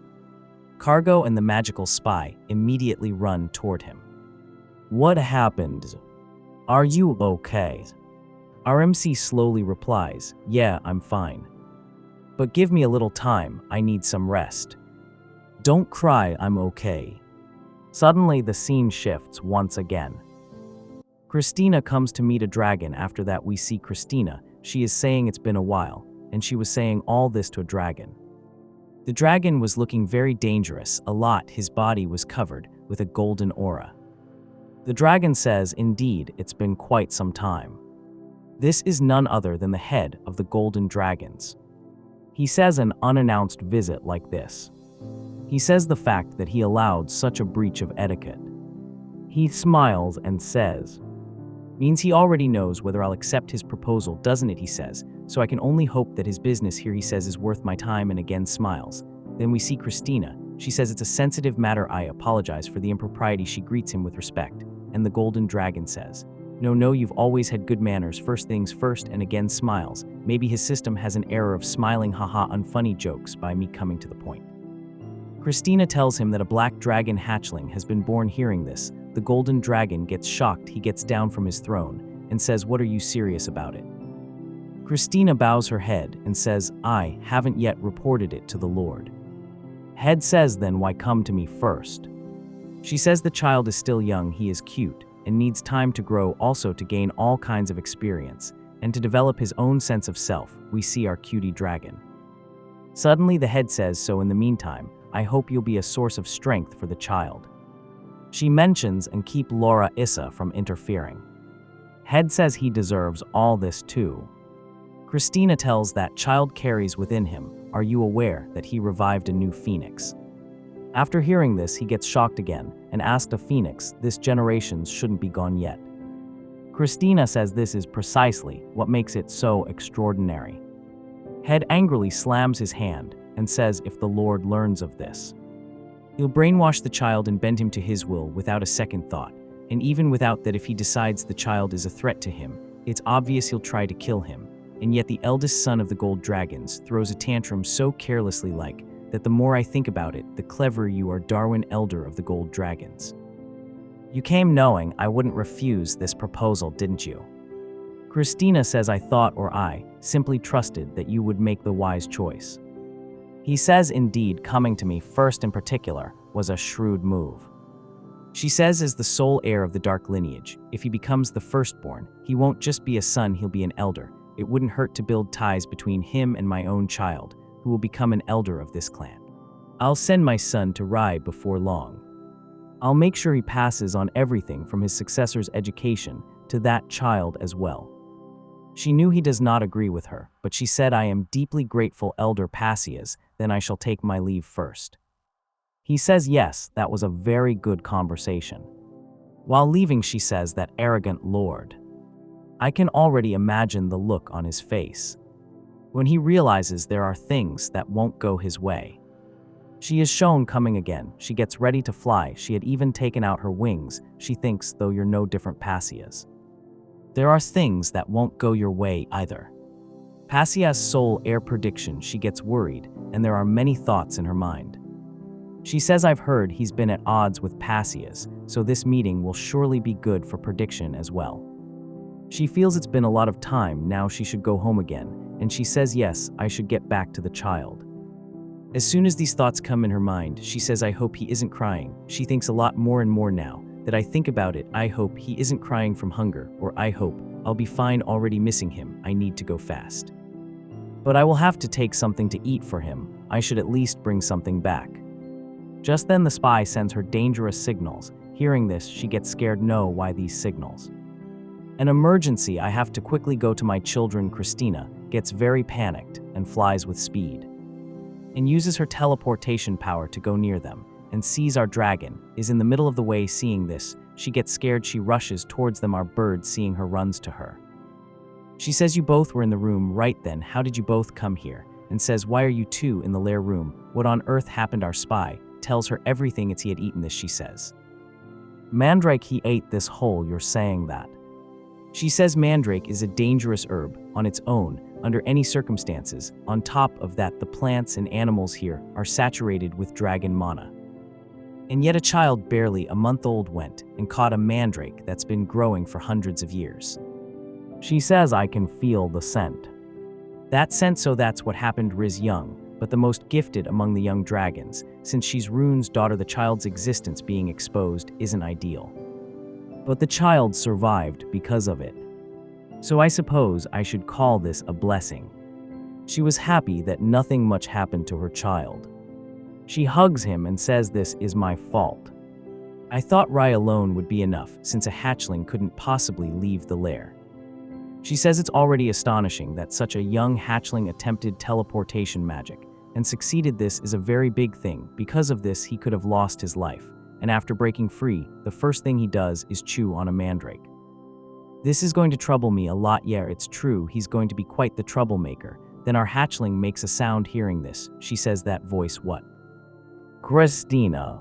Cargo and the magical spy immediately run toward him. What happened? Are you okay? Our MC slowly replies, yeah, I'm fine. But give me a little time, I need some rest. Don't cry, I'm okay. Suddenly, the scene shifts once again. Christina comes to meet a dragon. After that, we see Christina. She is saying it's been a while, and she was saying all this to a dragon. The dragon was looking very dangerous. His body was covered with a golden aura. The dragon says, indeed, it's been quite some time. This is none other than the head of the golden dragons. He says an unannounced visit like this. He says the fact that he allowed such a breach of etiquette. He smiles and says, means he already knows whether I'll accept his proposal, doesn't it, he says, so I can only hope that his business here, he says, is worth my time, and again smiles. Then we see Christina. She says it's a sensitive matter, I apologize for the impropriety. She greets him with respect, and the golden dragon says, no, you've always had good manners, first things first, and again smiles. Maybe his system has an error of smiling haha unfunny jokes by me coming to the point. Christina tells him that a black dragon hatchling has been born. Hearing this, the golden dragon gets shocked. He gets down from his throne and says, what are you serious about it? Christina bows her head and says, I haven't yet reported it to the Lord. Head says, then why come to me first? She says the child is still young, he is cute, and needs time to grow, also to gain all kinds of experience, and to develop his own sense of self. We see our cutie dragon. Suddenly the head says, so in the meantime, I hope you'll be a source of strength for the child. She mentions and keep Laura Issa from interfering. Head says he deserves all this too. Christina tells that child carries within him, are you aware that he revived a new phoenix? After hearing this, he gets shocked again and asks a phoenix, this generation's shouldn't be gone yet. Christina says this is precisely what makes it so extraordinary. Head angrily slams his hand and says if the Lord learns of this, he'll brainwash the child and bend him to his will without a second thought, and even without that, if he decides the child is a threat to him, it's obvious he'll try to kill him. And yet the eldest son of the gold dragons throws a tantrum so carelessly that the more I think about it, the cleverer you are, Darwin, elder of the gold dragons. You came knowing I wouldn't refuse this proposal, didn't you? Christina says I thought, or I simply trusted that you would make the wise choice. He says indeed, coming to me first in particular was a shrewd move. She says as the sole heir of the dark lineage, if he becomes the firstborn, he won't just be a son, he'll be an elder. It wouldn't hurt to build ties between him and my own child, who will become an elder of this clan. I'll send my son to Rai before long. I'll make sure he passes on everything from his successor's education to that child as well. She knew he does not agree with her, but she said, I am deeply grateful, Elder Passias, then I shall take my leave first. He says yes, that was a very good conversation. While leaving, she says that arrogant lord. I can already imagine the look on his face when he realizes there are things that won't go his way. She is shown coming again. She gets ready to fly. She had even taken out her wings. She thinks, though you're no different, Passias. There are things that won't go your way either. Passias' sole heir prediction, she gets worried, and there are many thoughts in her mind. She says, I've heard he's been at odds with Passias, so this meeting will surely be good for prediction as well. She feels it's been a lot of time, now she should go home again, and she says yes, I should get back to the child. As soon as these thoughts come in her mind, she says, I hope he isn't crying. She thinks a lot more and more now that I think about it. I hope he isn't crying from hunger, or I hope I'll be fine already missing him. I need to go fast. But I will have to take something to eat for him. I should at least bring something back. Just then the spy sends her dangerous signals. Hearing this, she gets scared. No, why these signals? An emergency, I have to quickly go to my children. Christina gets very panicked and flies with speed. and uses her teleportation power to go near them, and sees our dragon, is in the middle of the way. Seeing this, she gets scared, she rushes towards them. Our bird, seeing her, runs to her. She says, "You both were in the room right then, how did you both come here?" And says, "Why are you two in the lair room? What on earth happened?" Our spy tells her everything. He had eaten this, she says. "Mandrake, he ate this whole, you're saying that?" She says mandrake is a dangerous herb on its own, under any circumstances. On top of that, the plants and animals here are saturated with dragon mana. And yet a child barely a month old went and caught a mandrake that's been growing for hundreds of years. She says, "I can feel the scent." That scent, so that's what happened. Riz young, but the most gifted among the young dragons. Since she's Rune's daughter, the child's existence being exposed isn't ideal. But the child survived because of it. So I suppose I should call this a blessing. She was happy that nothing much happened to her child. She hugs him and says, "This is my fault. I thought Rai alone would be enough, since a hatchling couldn't possibly leave the lair." She says it's already astonishing that such a young hatchling attempted teleportation magic and succeeded. This is a very big thing. Because of this, he could have lost his life. And after breaking free, the first thing he does is chew on a mandrake. "This is going to trouble me a lot." Yeah, it's true, he's going to be quite the troublemaker. Then our hatchling makes a sound hearing this. She says, "That voice, what?" "Christina."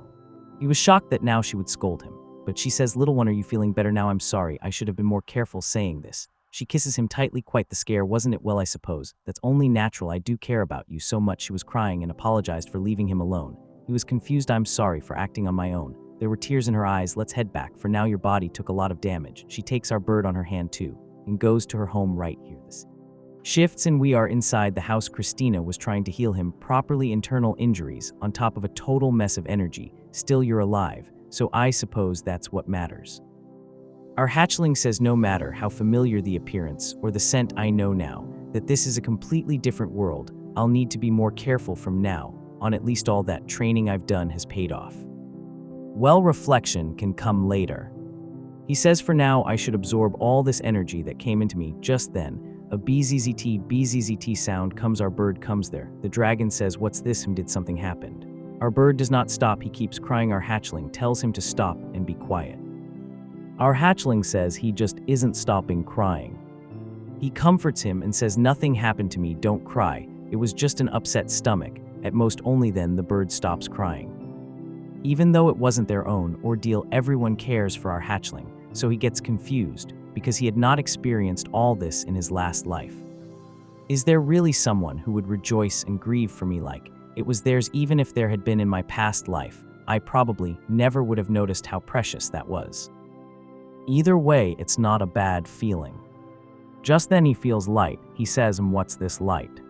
He was shocked that now she would scold him, but she says, "Little one, are you feeling better now?" "I'm sorry, I should have been more careful saying this." She kisses him tightly. "Quite the scare, wasn't it?" "Well, I suppose that's only natural. I do care about you so much." She was crying and apologized for leaving him alone. He was confused. "I'm sorry for acting on my own." There were tears in her eyes. "Let's head back, for now your body took a lot of damage." She takes our bird on her hand too, and goes to her home right here. This shifts and we are inside the house. Christina was trying to heal him properly. Internal injuries on top of a total mess of energy. Still, you're alive, so I suppose that's what matters. Our hatchling says, "No matter how familiar the appearance or the scent, I know now that this is a completely different world. I'll need to be more careful from now on. At least all that training I've done has paid off. Well, reflection can come later." He says, "For now, I should absorb all this energy that came into me." Just then, a bzzzt sound comes. Our bird comes there. The dragon says, "What's this?" Did something happened? Our bird does not stop. He keeps crying. Our hatchling tells him to stop and be quiet. Our hatchling says he just isn't stopping crying. He comforts him and says, "Nothing happened to me, don't cry. It was just an upset stomach, at most." Only then the bird stops crying. Even though it wasn't their own ordeal, everyone cares for our hatchling, so he gets confused because he had not experienced all this in his last life. Is there really someone who would rejoice and grieve for me like it was theirs? Even if there had been in my past life, I probably never would have noticed how precious that was. Either way, it's not a bad feeling. Just then he feels light. He says, "What's this light?"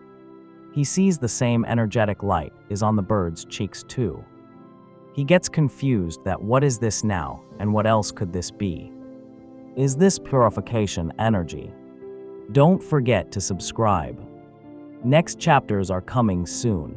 He sees the same energetic light is on the bird's cheeks too. He gets confused that what is this now, and what else could this be? Is this purification energy? Don't forget to subscribe. Next chapters are coming soon.